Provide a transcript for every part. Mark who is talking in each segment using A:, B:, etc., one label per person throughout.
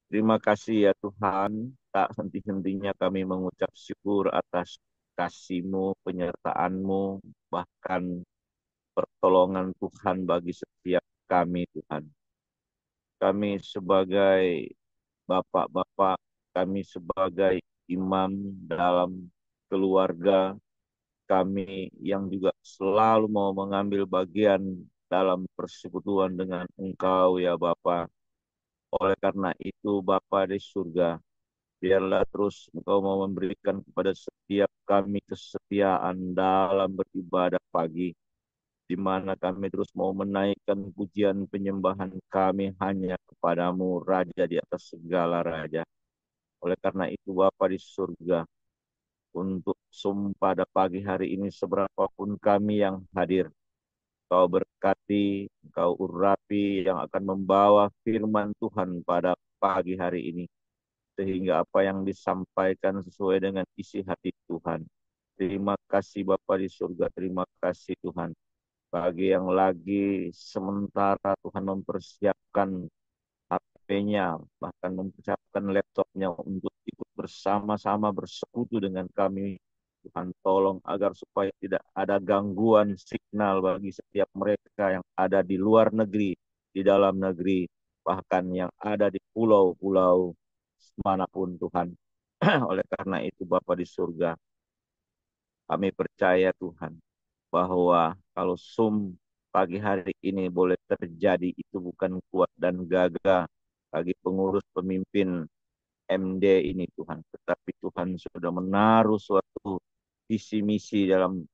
A: Terima kasih ya Tuhan, tak henti-hentinya kami mengucap syukur atas kasih-Mu, penyertaan-Mu, bahkan pertolongan Tuhan bagi setiap kami Tuhan. Kami sebagai bapak-bapak, kami sebagai imam dalam keluarga, kami yang juga selalu mau mengambil bagian dalam persekutuan dengan Engkau ya Bapa. Oleh karena itu Bapa di surga, biarlah terus Engkau mau memberikan kepada setiap kami kesetiaan dalam beribadah pagi, di mana kami terus mau menaikkan pujian penyembahan kami hanya kepadamu, Raja di atas segala raja. Oleh karena itu, Bapa di surga, untuk pada pagi hari ini, seberapapun kami yang hadir, Kau berkati, Kau urapi yang akan membawa firman Tuhan pada pagi hari ini, sehingga apa yang disampaikan sesuai dengan isi hati Tuhan. Terima kasih Bapa di surga, terima kasih Tuhan. Bagi yang lagi sementara Tuhan mempersiapkan HP-nya, bahkan mempersiapkan laptopnya untuk ikut bersama-sama bersekutu dengan kami. Tuhan tolong agar supaya tidak ada gangguan signal bagi setiap mereka yang ada di luar negeri, di dalam negeri, bahkan yang ada di pulau-pulau manapun Tuhan. Oleh karena itu Bapa di surga, kami percaya Tuhan bahwa kalau pagi hari ini boleh terjadi, itu bukan kuat dan gagah bagi pengurus pemimpin MD ini Tuhan, tetapi Tuhan sudah menaruh suatu visi misi dalam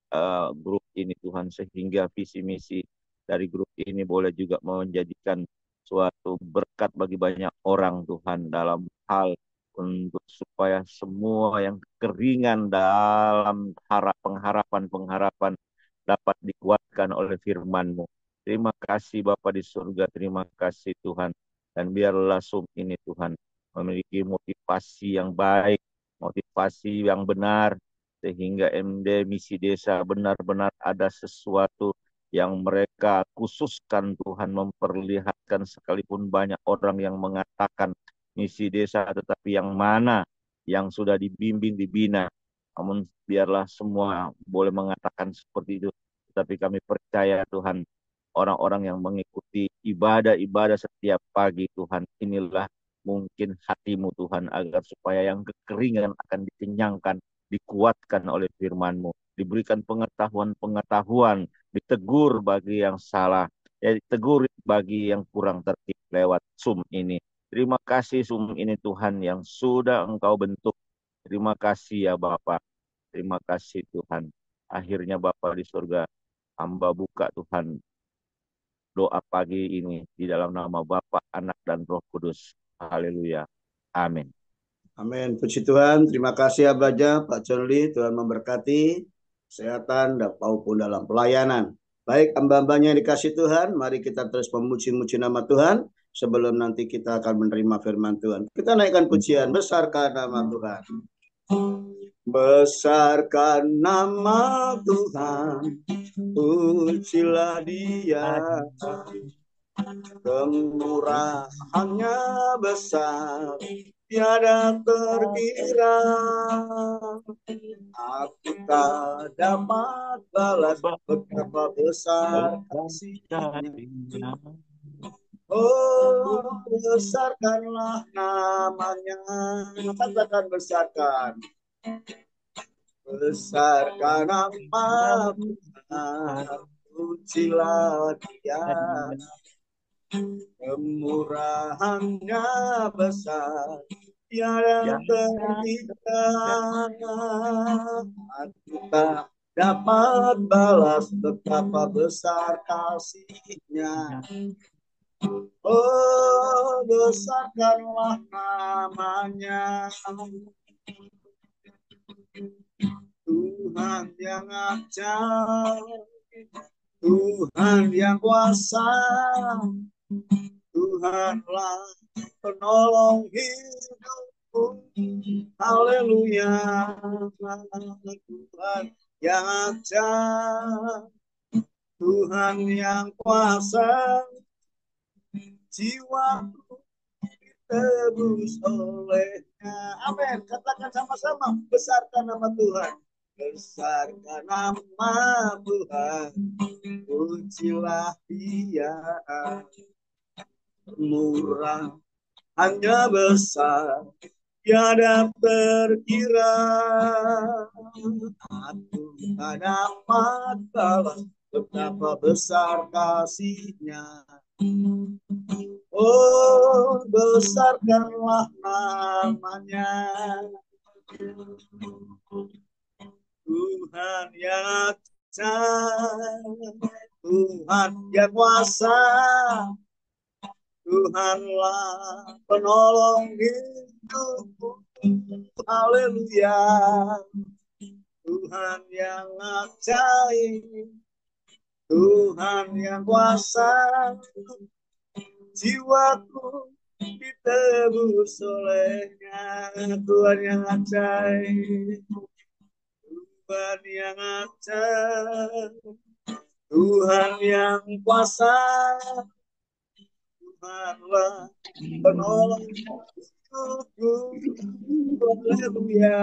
A: grup ini Tuhan, sehingga visi misi dari grup ini boleh juga menjadikan suatu berkat bagi banyak orang Tuhan, dalam hal untuk supaya semua yang kekeringan dalam pengharapan-pengharapan dapat dikuatkan oleh firman-Mu. Terima kasih Bapa di surga, terima kasih Tuhan. Dan biarlah ini Tuhan memiliki motivasi yang baik, motivasi yang benar, sehingga MD Misi Desa benar-benar ada sesuatu yang mereka khususkan Tuhan, memperlihatkan, sekalipun banyak orang yang mengatakan misi desa, tetapi yang mana yang sudah dibimbing, dibina. Namun biarlah semua boleh mengatakan seperti itu. Tetapi kami percaya Tuhan, orang-orang yang mengikuti ibadah-ibadah setiap pagi Tuhan, inilah mungkin hatimu Tuhan, agar supaya yang kekeringan akan dikenyangkan, dikuatkan oleh firman-Mu, diberikan pengetahuan-pengetahuan, ditegur bagi yang salah, ya, ditegur bagi yang kurang tertib lewat Zoom ini. Terima kasih Zoom ini Tuhan yang sudah Engkau bentuk. Terima kasih ya Bapak. Terima kasih Tuhan. Akhirnya Bapa di surga, hamba buka Tuhan doa pagi ini di dalam nama Bapa, Anak, dan Roh Kudus. Haleluya. Amin.
B: Amin. Puji Tuhan. Terima kasih Abaja, Pak John Lee. Tuhan memberkati kesehatan dan maupun dalam pelayanan. Baik, hamba-hambanya yang dikasih Tuhan, mari kita terus memuji-muji nama Tuhan sebelum nanti kita akan menerima firman Tuhan. Kita naikkan pujian, besarkan nama Tuhan. Besarkan nama Tuhan, pujilah Dia. Kemurahannya besar, tiada terkira. Aku tak dapat balas betapa besar kasih-Nya. Oh, besarkanlah namanya. Katakan besarkan. Besarkan nama Tuhan, pujilah Dia. Kemurahannya besar, tiada terhingga. Aku tak dapat balas betapa besar kasih-Nya. Oh, besarkanlah namanya. Tuhan yang ajaib, Tuhan yang kuasa, Tuhanlah penolong hidupku. Haleluya. Tuhan yang ajaib, Tuhan yang kuasa, jiwaku ditebus olehnya. Amin. Katakan sama-sama, besarkan nama Tuhan. Besarkan nama Tuhan, pujilah Dia. Murah, hanya besar, tiada terkira. Aku tak dapat balas betapa besar kasih-Nya. Oh, besarkanlah namanya. Tuhan yang ajaib, Tuhan yang kuasa, Tuhanlah penolong hidupku. Haleluya. Tuhan yang ajaib, Tuhan yang kuasa, jiwaku ditebus olehnya. Tuhan yang ajaib, Tuhan yang ajaib, Tuhan yang kuasa, Tuhanlah penolong hidupku. Haleluya.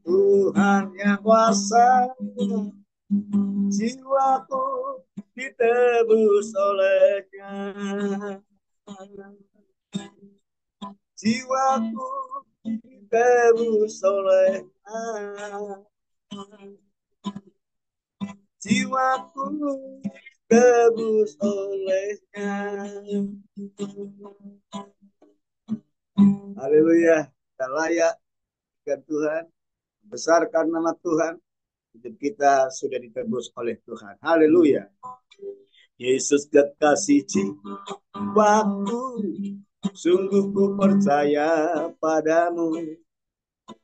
B: Tuhan yang kuasa, jiwaku ditebus olehnya. Jiwaku ditebus olehnya. Jiwaku ditebus olehnya. Haleluya. Kita layak dengan Tuhan. Besarkan nama Tuhan. Hidup kita sudah ditebus oleh Tuhan. Haleluya. Yesus kekasih jiwaku, sungguh ku percaya padamu.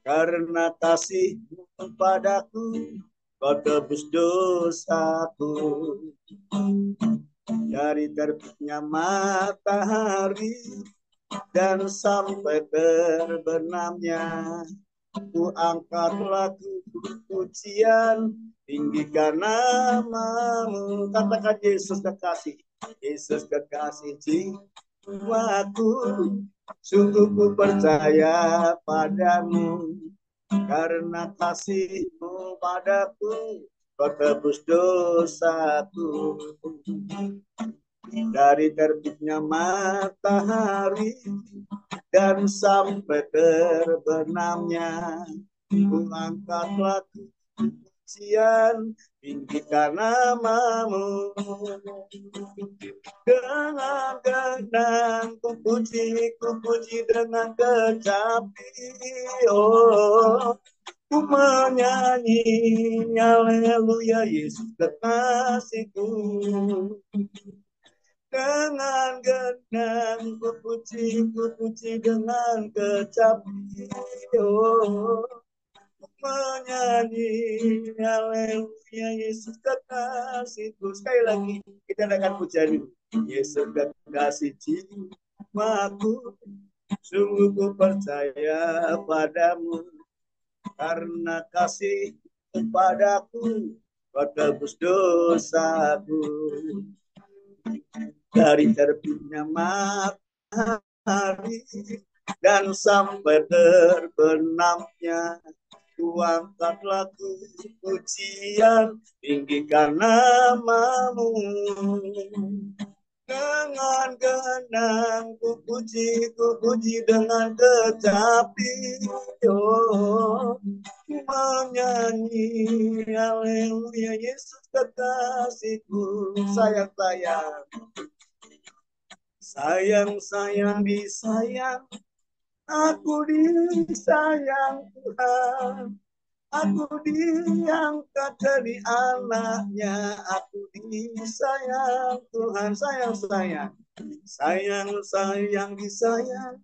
B: Karena kasih-Mu padaku, Kau tebus dosaku. Dari terbitnya matahari dan sampai terbenamnya, ku angkat lagu pujian, tinggikan nama-Mu. Katakan Yesus kekasih, Yesus kekasih jiwaku, sungguh ku percaya padamu. Karena kasih-Mu padaku, Kau tebus dosaku. Dari terbitnya matahari dan sampai terbenamnya, ku angkat lagu pujian, tinggikan nama-Mu. Dengan genang ku puji dengan kecapi. Oh, ku menyanyi haleluya Yesus kekasihku. Dengan genang ku puji dengan kecapi. Oh, menyanyi haleluya Yesus kekasihku. Sekali lagi kita akan pujian Yesus kekasih jiwaku, sungguh ku percaya padamu. Karena kasih padaku, Kau tebus dosaku. Dari terbitnya matahari dan sampai terbenamnya, ku angkat lagu pujian, tinggikan nama-Mu. Dengan genang ku puji dengan kecapi. Oh, ku menyanyi haleluya Yesus kekasihku. Sayang disayang, aku disayang Tuhan. Aku diangkat jadi anaknya, aku disayang Tuhan. Sayang disayang,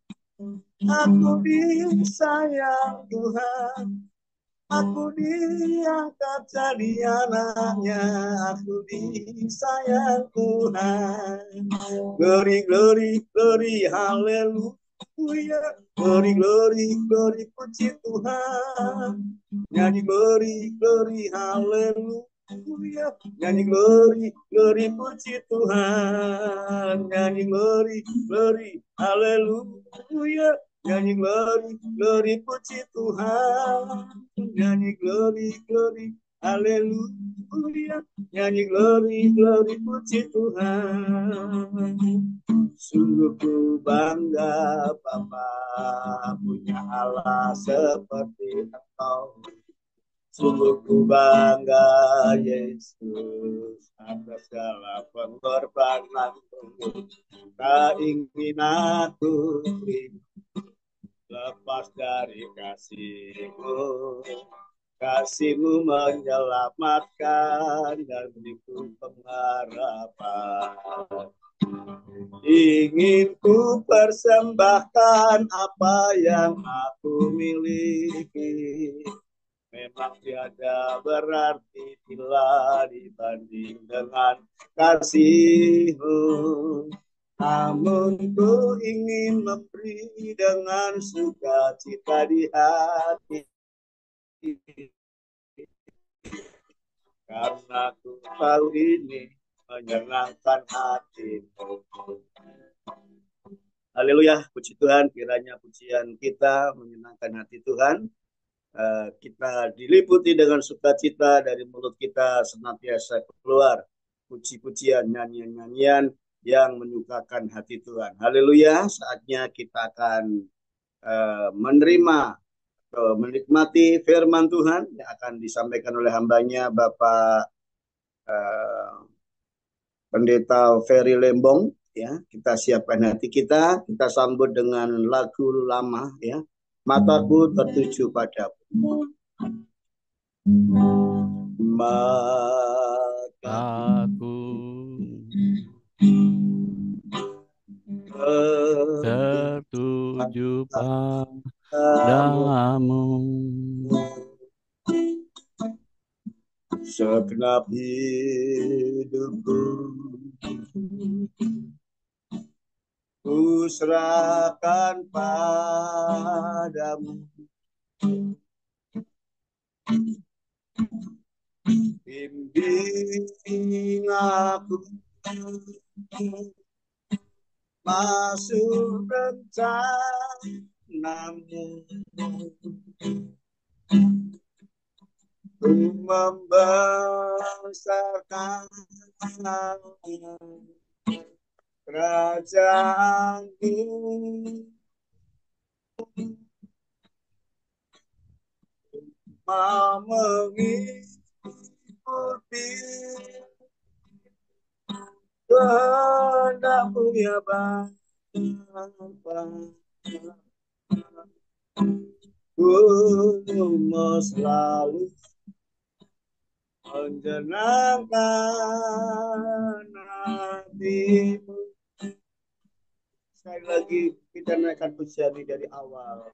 B: aku disayang Tuhan. Aku diangkat jadi anaknya, aku disayang Tuhan. Glory, glory, glory, haleluya. Glory, glory, glory, puji Tuhan. Nyanyi glory, glory, haleluya. Haleluya, nyanyi glory, glory puji Tuhan, nyanyi glory, glory, haleluya, nyanyi glory, glory puji Tuhan, nyanyi glory, glory, haleluya, nyanyi glory, glory puji Tuhan. Sungguh ku bangga Bapa punya Allah seperti Engkau. Sungguh ku bangga Yesus atas segala pengorbananmu. Tak ingin aku lepas dari kasihmu. Kasihmu menyelamatkan dan beriku pengharapan. Ingin ku persembahkan apa yang aku miliki. Memang tiada berarti bila dibanding dengan kasihmu. Namun ku ingin memberi dengan sukacita di hati. Karena ku tahu ini menyenangkan hatimu. Haleluya, puji Tuhan, kiranya pujian kita menyenangkan hati Tuhan. Kita diliputi dengan sukacita, dari mulut kita senantiasa keluar puji-pujian, nyanyian-nyanyian yang menyukakan hati Tuhan. Haleluya, saatnya kita akan menerima atau menikmati firman Tuhan yang akan disampaikan oleh hambanya Bapak Pendeta Ferry Lembong. Ya, kita siapkan hati kita sambut dengan lagu lama, ya. Mataku tertuju padamu.
C: Aku tertuju padamu.
B: Segenap hidupku ku serahkan padamu. Bimbing aku masuk rencanamu. Ku membesarkan kerajaanmu. Mau mengikuti kehendak-Mu ya Bapa. Ku mau selalu menyenangkan hati-Mu. Sekali lagi kita naikkan pujian ini dari awal.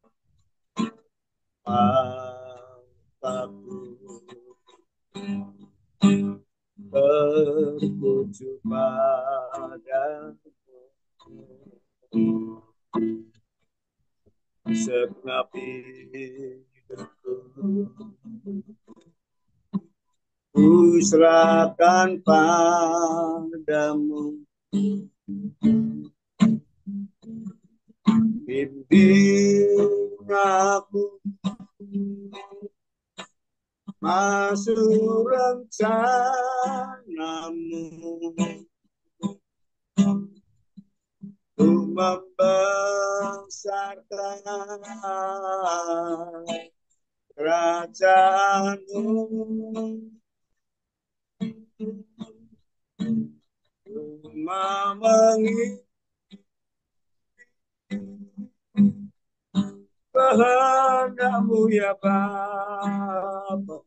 B: Mataku tertuju padamu. Segenap hidupku ku serahkan padamu. Bimbing aku masuk rencanamu. Ku membesarkan kerajaanmu. Ku mau mengikuti kehendak-Mu ya Bapa.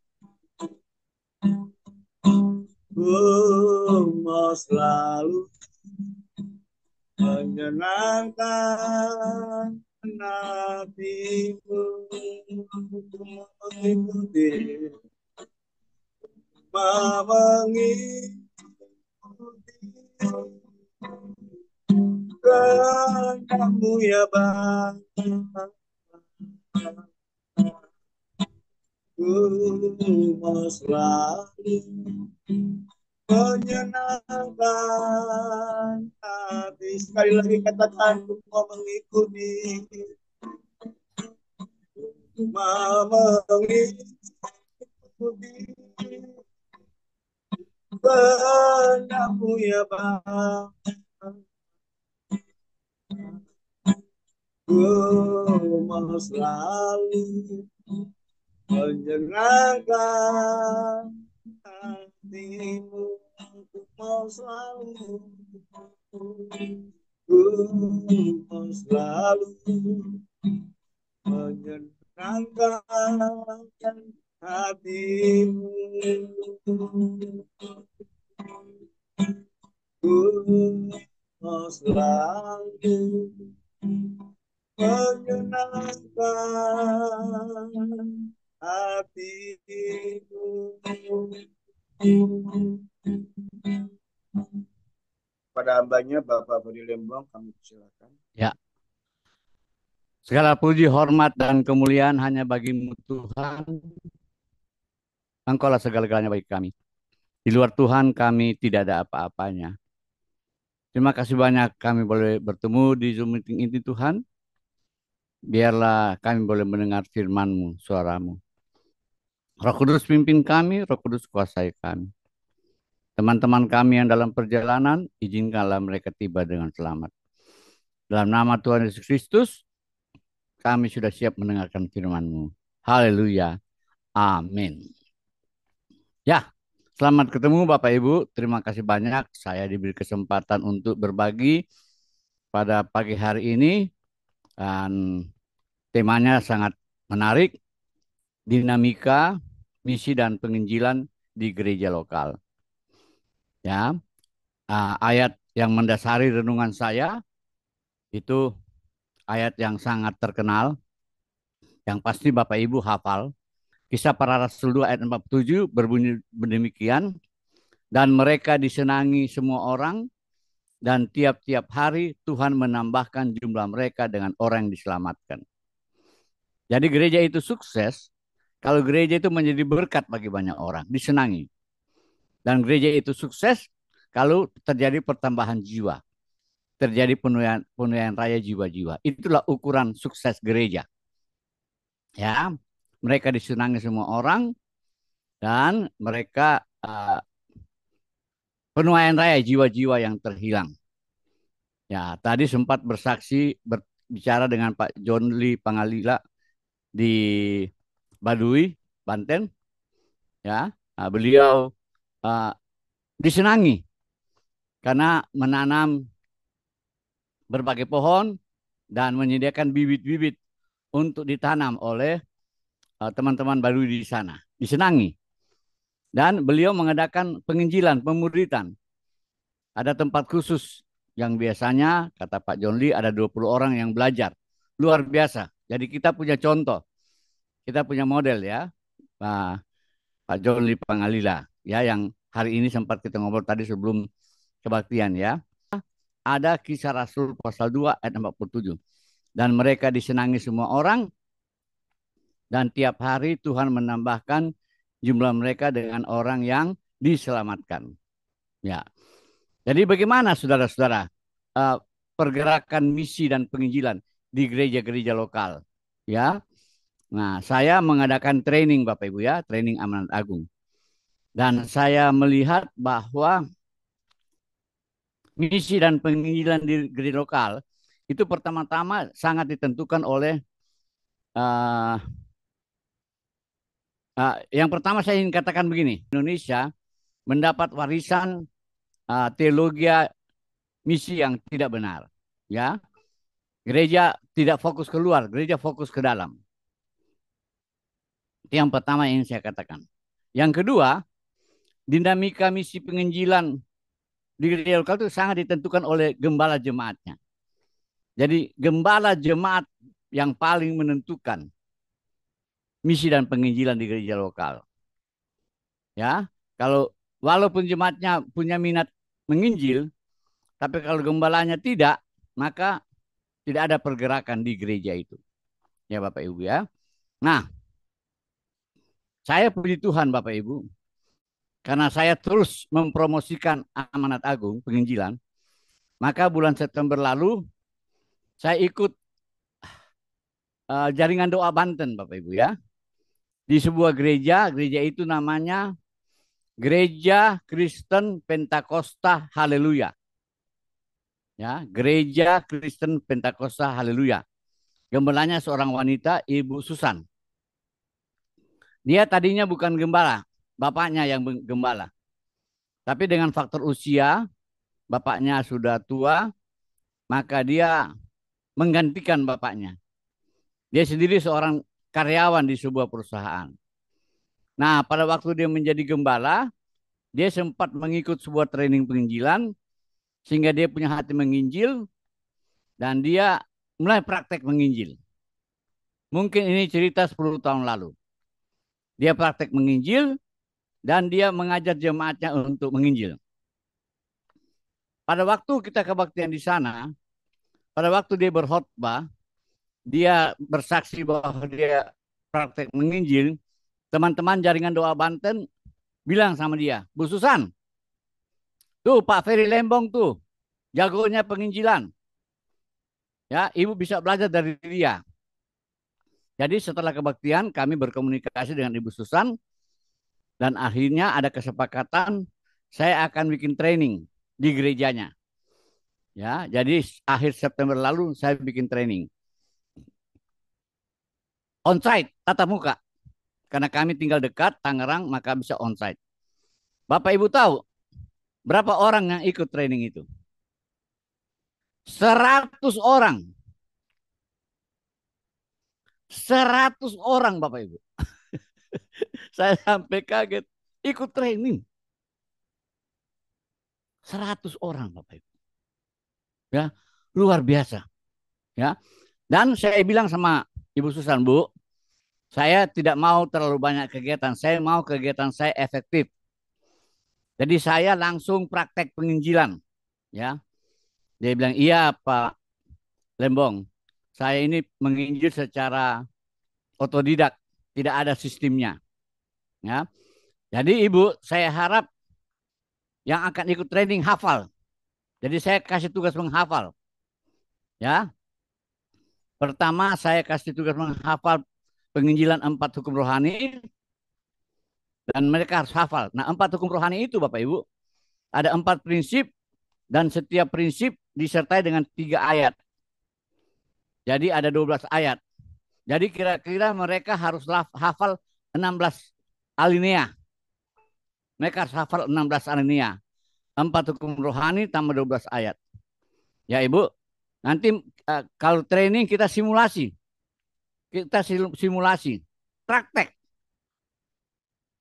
B: Ku mau selalu menyenangkan hati-Mu. Mengikuti kehendak-Mu ya Bapa. Ku selalu menyenangkan hati. Sekali lagi katakan, ku mau mengikuti, mau mengikuti kehendakmu ya Bapa. Ku mau selalu menyenangkan hatimu, ku mau selalu, ku mau selalu menyenangkan hatimu, ku mau selalu menyenangkan hatimu. Pada hambanya Bapak Budi Lembong, kami silakan.
C: Ya, segala puji, hormat, dan kemuliaan hanya bagimu Tuhan. Engkaulah segala-galanya bagi kami. Di luar Tuhan kami tidak ada apa-apanya. Terima kasih banyak kami boleh bertemu di Zoom meeting ini Tuhan. Biarlah kami boleh mendengar firman-Mu, suara-Mu. Roh Kudus pimpin kami, Roh Kudus kuasai kami. Teman-teman kami yang dalam perjalanan, izinkanlah mereka tiba dengan selamat. Dalam nama Tuhan Yesus Kristus, kami sudah siap mendengarkan firman-Mu. Haleluya. Amin. Ya, selamat ketemu Bapak Ibu. Terima kasih banyak saya diberi kesempatan untuk berbagi pada pagi hari ini. Dan temanya sangat menarik. Dinamika, misi, dan penginjilan di gereja lokal. Ya, ayat yang mendasari renungan saya itu ayat yang sangat terkenal, yang pasti Bapak Ibu hafal. Kisah Para Rasul 2 ayat 47 berbunyi demikian, dan mereka disenangi semua orang, dan tiap-tiap hari Tuhan menambahkan jumlah mereka dengan orang yang diselamatkan. Jadi gereja itu sukses kalau gereja itu menjadi berkat bagi banyak orang, disenangi. Dan gereja itu sukses kalau terjadi pertambahan jiwa, terjadi penuaian raya jiwa-jiwa. Itulah ukuran sukses gereja. Ya, mereka disenangi semua orang dan mereka penuaian raya jiwa-jiwa yang terhilang. Ya, tadi sempat berbicara dengan Pak John Lee Pangalila di Baduy, Banten. Ya, beliau disenangi karena menanam berbagai pohon dan menyediakan bibit-bibit untuk ditanam oleh teman-teman Baduy di sana. Disenangi. Dan beliau mengadakan penginjilan, pemuridan. Ada tempat khusus yang biasanya, kata Pak John Lee, ada 20 orang yang belajar. Luar biasa. Jadi kita punya contoh. Kita punya model ya. Pak John Lee Pangalila. Ya, yang hari ini sempat kita ngobrol tadi sebelum kebaktian ya. Ada Kisah Rasul pasal 2 ayat 47. Dan mereka disenangi semua orang. Dan tiap hari Tuhan menambahkan jumlah mereka dengan orang yang diselamatkan. Ya. Jadi bagaimana saudara-saudara pergerakan misi dan penginjilan di gereja-gereja lokal? Ya. Nah, saya mengadakan training Bapak Ibu ya, training Amanat Agung. Dan saya melihat bahwa misi dan penginjilan di gereja lokal itu pertama-tama sangat ditentukan oleh yang pertama saya ingin katakan begini, Indonesia mendapat warisan teologi misi yang tidak benar. Ya, gereja tidak fokus keluar, gereja fokus ke dalam. Itu yang pertama yang saya katakan. Yang kedua, dinamika misi penginjilan di gereja lokal itu sangat ditentukan oleh gembala jemaatnya. Jadi gembala jemaat yang paling menentukan misi dan penginjilan di gereja lokal. Ya, kalau walaupun jemaatnya punya minat menginjil, tapi kalau gembalanya tidak, maka tidak ada pergerakan di gereja itu. Ya Bapak Ibu ya. Nah, Saya puji Tuhan Bapak Ibu, karena saya terus mempromosikan amanat agung penginjilan, maka bulan September lalu saya ikut jaringan doa Banten Bapak Ibu ya. Di sebuah gereja, gereja itu namanya Gereja Kristen Pentakosta Haleluya. Ya, Gereja Kristen Pentakosta Haleluya. Gembalanya seorang wanita, Ibu Susan. Dia tadinya bukan gembala, bapaknya yang gembala. Tapi dengan faktor usia, bapaknya sudah tua, maka dia menggantikan bapaknya. Dia sendiri seorang karyawan di sebuah perusahaan. Nah, pada waktu dia menjadi gembala, dia sempat mengikut sebuah training penginjilan, sehingga dia punya hati menginjil, dan dia mulai praktek menginjil. Mungkin ini cerita 10 tahun lalu. Dia praktek menginjil, dan dia mengajar jemaatnya untuk menginjil. Pada waktu kita kebaktian di sana, pada waktu dia berkhotbah, dia bersaksi bahwa dia praktek menginjil, teman-teman jaringan doa Banten bilang sama dia, Bu Susan, tuh Pak Ferry Lembong tuh, jagonya penginjilan. Ya, Ibu bisa belajar dari dia. Jadi setelah kebaktian, kami berkomunikasi dengan Ibu Susan, dan akhirnya ada kesepakatan saya akan bikin training di gerejanya. Ya, jadi akhir September lalu saya bikin training. Onsite, tatap muka. Karena kami tinggal dekat Tangerang, maka bisa onsite. Bapak Ibu tahu berapa orang yang ikut training itu? 100 orang. 100 orang Bapak Ibu. Saya sampai kaget. Ikut training. 100 orang Bapak Ibu. Ya, luar biasa. Ya. Dan saya bilang sama Ibu Susan, Bu, saya tidak mau terlalu banyak kegiatan. Saya mau kegiatan saya efektif. Jadi saya langsung praktek penginjilan. Ya. Dia bilang, iya Pak Lembong. Saya ini menginjil secara otodidak. Tidak ada sistemnya. Ya. Jadi Ibu, saya harap yang akan ikut training hafal. Jadi saya kasih tugas menghafal. Ya. Pertama saya kasih tugas menghafal penginjilan 4 hukum rohani. Dan mereka harus hafal. Nah, 4 hukum rohani itu Bapak Ibu, ada 4 prinsip, dan setiap prinsip disertai dengan 3 ayat. Jadi ada 12 ayat. Jadi kira-kira mereka harus hafal 16 alinea. Mereka harus hafal 16 alinea. 4 hukum rohani tambah 12 ayat. Ya Ibu, nanti kalau training kita simulasi. Kita simulasi. Praktek.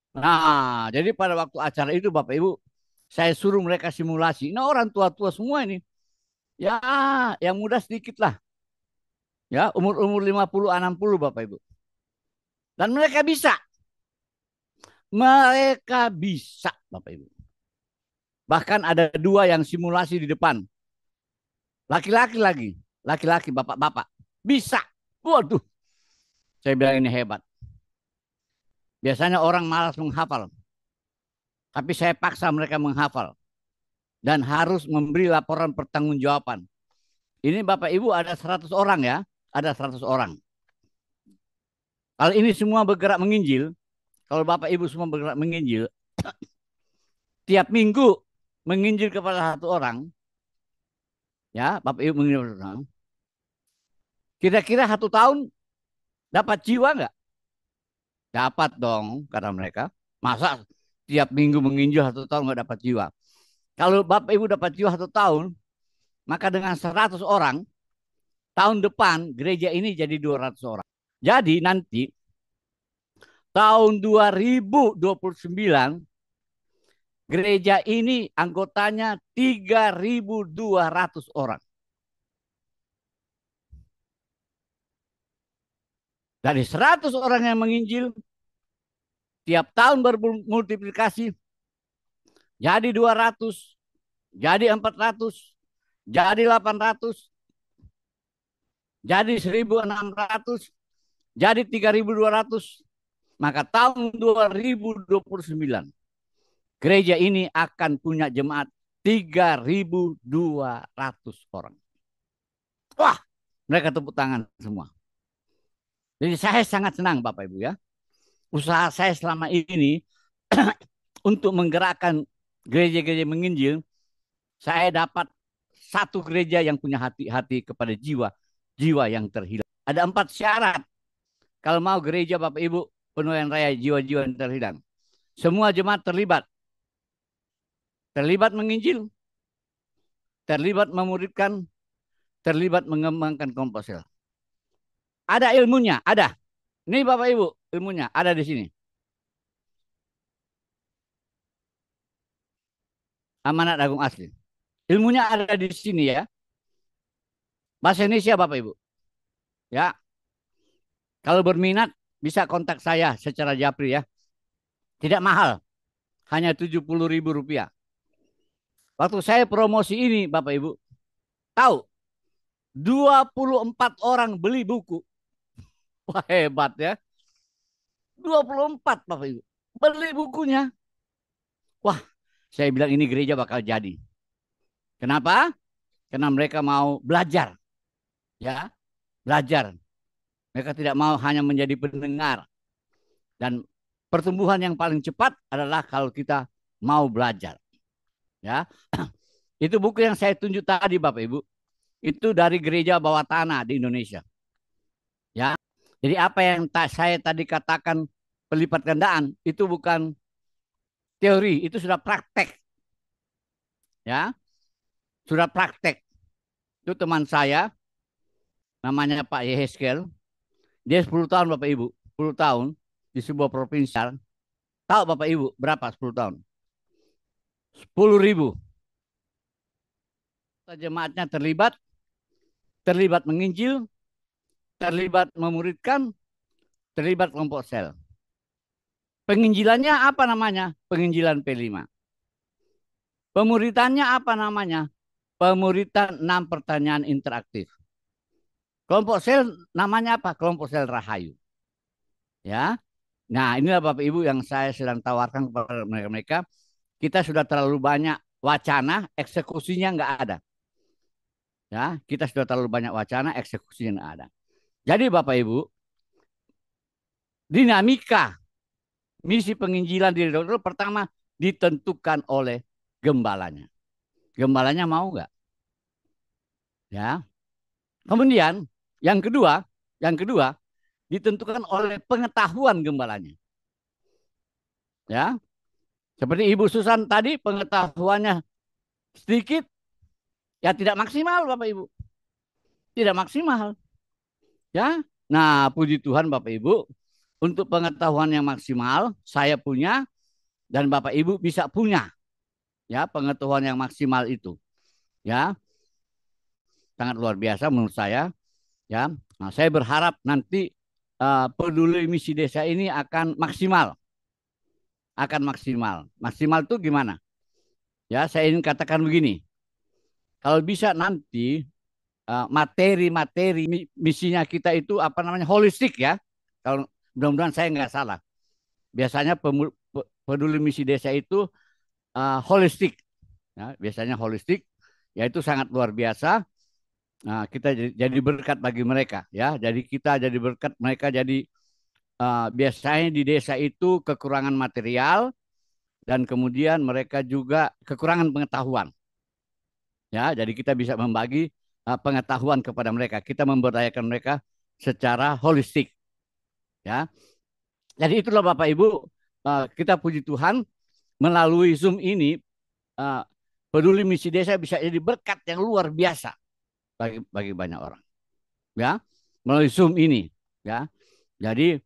C: Nah, jadi pada waktu acara itu Bapak Ibu, saya suruh mereka simulasi. Nah, orang tua-tua semua ini. Ya, yang muda sedikit lah. Ya, umur-umur 50, 60 Bapak Ibu. Dan mereka bisa. Mereka bisa Bapak Ibu. Bahkan ada 2 yang simulasi di depan. Laki-laki lagi. Laki-laki, bapak-bapak. Bisa. Waduh. Saya bilang ini hebat. Biasanya orang malas menghafal. Tapi saya paksa mereka menghafal. Dan harus memberi laporan pertanggungjawaban. Ini Bapak Ibu ada 100 orang ya. Ada 100 orang. Kalau ini semua bergerak menginjil. Kalau Bapak Ibu semua bergerak menginjil. Tiap minggu menginjil kepada 1 orang. Ya, Bapak Ibu menginjil kepada 1 orang. Kira-kira 1 tahun dapat jiwa nggak? Dapat dong, kata mereka. Masa tiap minggu menginjil 1 tahun nggak dapat jiwa? Kalau Bapak Ibu dapat jiwa 1 tahun, maka dengan 100 orang, tahun depan gereja ini jadi 200 orang. Jadi nanti tahun 2029 gereja ini anggotanya 3.200 orang. Dari 100 orang yang menginjil, tiap tahun bermultiplikasi, jadi 200, jadi 400, jadi 800, jadi 1.600, jadi 3.200, maka tahun 2029 gereja ini akan punya jemaat 3.200 orang. Wah, mereka tepuk tangan semua. Jadi saya sangat senang Bapak Ibu ya. Usaha saya selama ini untuk menggerakkan gereja-gereja menginjil, saya dapat satu gereja yang punya hati-hati kepada jiwa yang terhilang. Ada 4 syarat kalau mau gereja Bapak Ibu penuaian raya jiwa-jiwa yang terhilang. Semua jemaat terlibat menginjil, terlibat memuridkan, terlibat mengembangkan kelompok sel. Ada ilmunya, ada. Ini Bapak Ibu, ilmunya ada di sini. Amanat Agung asli. Ilmunya ada di sini ya. Bahasa Indonesia Bapak Ibu. Ya. Kalau berminat bisa kontak saya secara japri ya. Tidak mahal. Hanya 70.000 rupiah. Waktu saya promosi ini Bapak Ibu. Tahu. 24 orang beli buku. Wah hebat ya. 24 Bapak Ibu. Beli bukunya. Wah saya bilang ini gereja bakal jadi. Kenapa? Karena mereka mau belajar. Ya. Belajar. Mereka tidak mau hanya menjadi pendengar. Dan pertumbuhan yang paling cepat adalah kalau kita mau belajar. Ya. Itu buku yang saya tunjuk tadi Bapak Ibu. Itu dari gereja bawah tanah di Indonesia. Ya. Jadi apa yang saya tadi katakan pelipat gandaan itu bukan teori, itu sudah praktek. Ya. Sudah praktek. Itu teman saya namanya Pak Yeheskel. Dia 10 tahun Bapak Ibu, 10 tahun di sebuah provinsi. Tahu Bapak Ibu berapa 10 tahun? 10.000. Jemaatnya terlibat menginjil, terlibat memuridkan, terlibat kelompok sel. Penginjilannya apa namanya? Penginjilan P5. Pemuridannya apa namanya? Pemuridan 6 pertanyaan interaktif. Kelompok sel namanya apa? Kelompok sel Rahayu. Ya. Nah, inilah Bapak Ibu yang saya sedang tawarkan kepada mereka. Kita sudah terlalu banyak wacana, eksekusinya nggak ada. Ya, kita sudah terlalu banyak wacana, eksekusinya nggak ada. Jadi Bapak Ibu, dinamika misi penginjilan di dokter pertama ditentukan oleh gembalanya. Gembalanya mau nggak? Ya. Kemudian yang kedua ditentukan oleh pengetahuan gembalanya. Ya. Seperti Ibu Susan tadi pengetahuannya sedikit, ya tidak maksimal Bapak Ibu. Tidak maksimal. Ya. Nah, puji Tuhan Bapak Ibu, untuk pengetahuan yang maksimal saya punya dan Bapak Ibu bisa punya. Ya, pengetahuan yang maksimal itu. Ya. Sangat luar biasa menurut saya. Ya. Nah, saya berharap nanti peduli misi desa ini akan maksimal. Akan maksimal. Maksimal itu gimana? Ya, saya ingin katakan begini. Kalau bisa nanti materi-materi misinya kita itu apa namanya holistik ya. Kalau mudah-mudahan saya nggak salah. Biasanya peduli misi desa itu holistik. Ya, biasanya holistik, yaitu sangat luar biasa. Nah, kita jadi berkat bagi mereka ya. Jadi kita jadi berkat mereka jadi biasanya di desa itu kekurangan material dan kemudian mereka juga kekurangan pengetahuan. Ya, jadi kita bisa membagi pengetahuan kepada mereka. Kita memberdayakan mereka secara holistik. Ya. Jadi itulah Bapak Ibu, kita puji Tuhan melalui Zoom ini peduli misi desa bisa jadi berkat yang luar biasa bagi banyak orang. Ya, melalui Zoom ini, ya. Jadi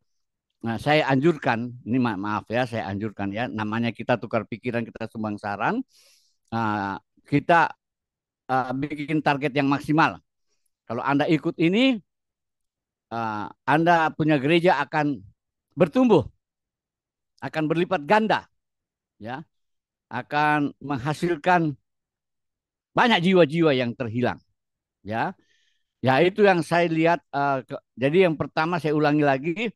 C: saya anjurkan, ini maaf ya, saya anjurkan ya, namanya kita tukar pikiran, kita sumbang saran, kita bikin target yang maksimal. Kalau Anda ikut ini, Anda punya gereja akan bertumbuh, akan berlipat ganda, ya, akan menghasilkan banyak jiwa-jiwa yang terhilang, ya. Ya itu yang saya lihat. Jadi yang pertama saya ulangi lagi,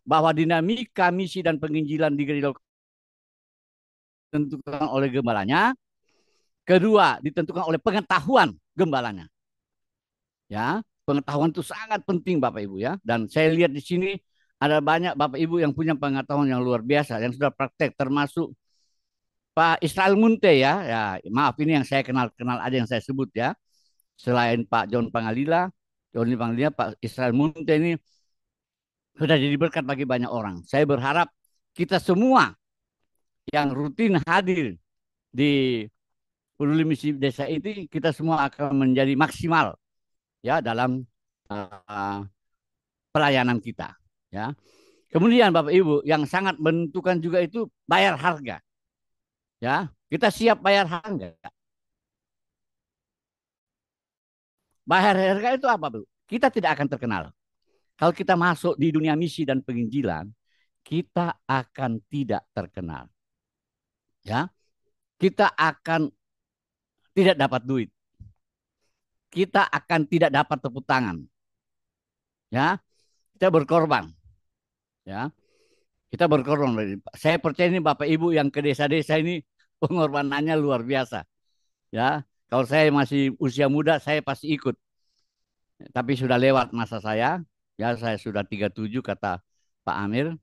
C: bahwa dinamika misi dan penginjilan di gereja ditentukan oleh gembalanya. Kedua, ditentukan oleh pengetahuan gembalanya. Ya, pengetahuan itu sangat penting Bapak Ibu ya. Dan saya lihat di sini ada banyak Bapak Ibu yang punya pengetahuan yang luar biasa, yang sudah praktek, termasuk Pak Israel Munte ya. Ya, maaf ini yang saya kenal aja yang saya sebut ya. Selain Pak John Pangalila, Pak Israel Munte ini sudah jadi berkat bagi banyak orang. Saya berharap kita semua yang rutin hadir di peduli misi desa ini, kita semua akan menjadi maksimal ya dalam uh, pelayanan kita ya. Kemudian Bapak Ibu yang sangat menentukan juga itu bayar harga ya. Kita siap bayar harga. Bayar harga itu apa Bu? Kita tidak akan terkenal. Kalau kita masuk di dunia misi dan penginjilan, kita akan tidak terkenal. Ya. Kita akan tidak dapat duit. Kita akan tidak dapat tepuk tangan. Ya. Kita berkorban. Ya. Kita berkorban. Saya percaya ini Bapak Ibu yang ke desa-desa ini pengorbanannya luar biasa. Ya. Kalau saya masih usia muda, saya pasti ikut. Tapi sudah lewat masa saya. Ya, saya sudah 37 kata Pak Amir.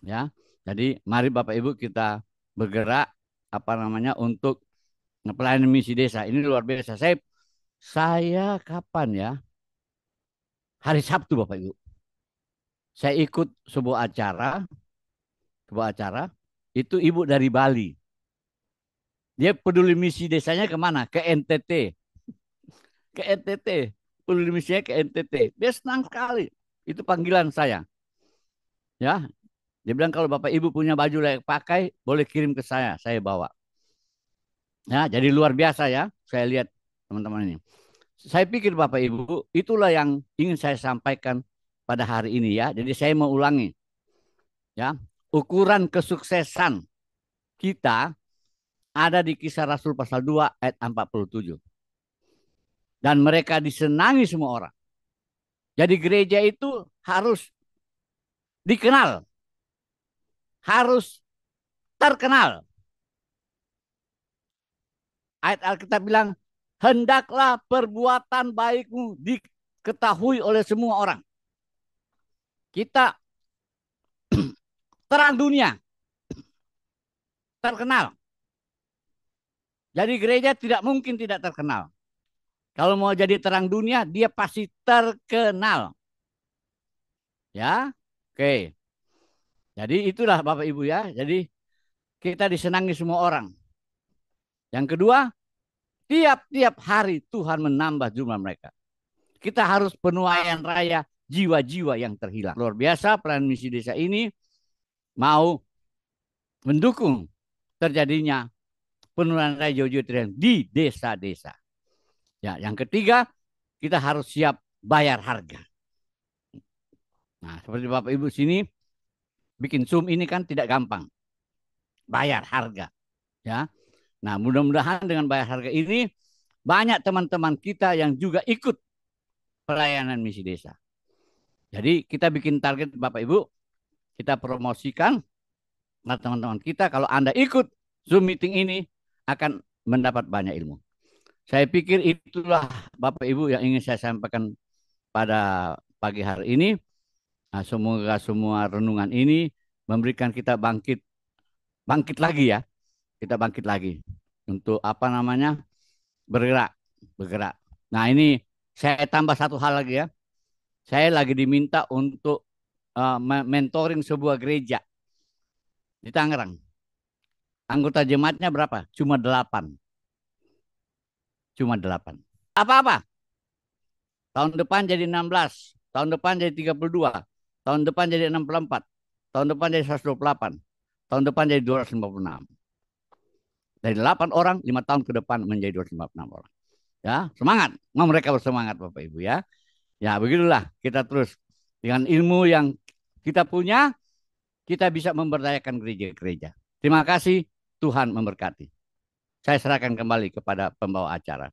C: Ya. Jadi mari Bapak Ibu kita bergerak untuk pelayanan misi desa. Ini luar biasa. Saya kapan ya? Hari Sabtu Bapak Ibu. Saya ikut sebuah acara itu ibu dari Bali. Dia peduli misi desanya kemana? Ke NTT. Ke NTT. Peduli misinya ke NTT. Dia senang sekali. Itu panggilan saya. Ya. Dia bilang kalau Bapak Ibu punya baju layak pakai, boleh kirim ke saya bawa. Ya, jadi luar biasa ya. Saya lihat teman-teman ini. Saya pikir Bapak Ibu, itulah yang ingin saya sampaikan pada hari ini ya. Jadi saya mau ulangi. Ya, ukuran kesuksesan kita ada di Kisah Rasul pasal 2 ayat 47. Dan mereka disenangi semua orang. Jadi gereja itu harus dikenal. Harus terkenal. Ayat Alkitab bilang, hendaklah perbuatan baikmu diketahui oleh semua orang. Kita terang dunia. Terkenal. Jadi gereja tidak mungkin tidak terkenal. Kalau mau jadi terang dunia, dia pasti terkenal. Ya, oke. Jadi itulah Bapak Ibu ya. Jadi kita disenangi semua orang. Yang kedua, tiap-tiap hari Tuhan menambah jumlah mereka. Kita harus penuaian raya jiwa-jiwa yang terhilang. Luar biasa pelayanan misi desa ini mau mendukung terjadinya penuaian raya jiwa-jiwa terhilang di desa-desa. Ya, yang ketiga, kita harus siap bayar harga. Nah, seperti Bapak Ibu sini bikin Zoom ini kan tidak gampang. Bayar harga. Ya. Nah, mudah-mudahan dengan bayar harga ini banyak teman-teman kita yang juga ikut pelayanan misi desa. Jadi kita bikin target Bapak Ibu, kita promosikan nah teman-teman kita kalau Anda ikut Zoom meeting ini akan mendapat banyak ilmu. Saya pikir itulah Bapak Ibu yang ingin saya sampaikan pada pagi hari ini. Nah, semoga semua renungan ini memberikan kita bangkit lagi ya. Kita bangkit lagi untuk bergerak. Nah ini saya tambah satu hal lagi ya. Saya lagi diminta untuk mentoring sebuah gereja di Tangerang. Anggota jemaatnya berapa? Cuma 8. Apa-apa. Tahun depan jadi 16. Tahun depan jadi 32. Tahun depan jadi 64. Tahun depan jadi 128. Tahun depan jadi 256. Dari 8 orang, 5 tahun ke depan menjadi 256 orang. Ya, semangat. Mau mereka bersemangat Bapak Ibu ya. Ya, begitulah kita terus dengan ilmu yang kita punya, kita bisa memberdayakan gereja-gereja. Terima kasih, Tuhan memberkati. Saya serahkan kembali kepada pembawa acara.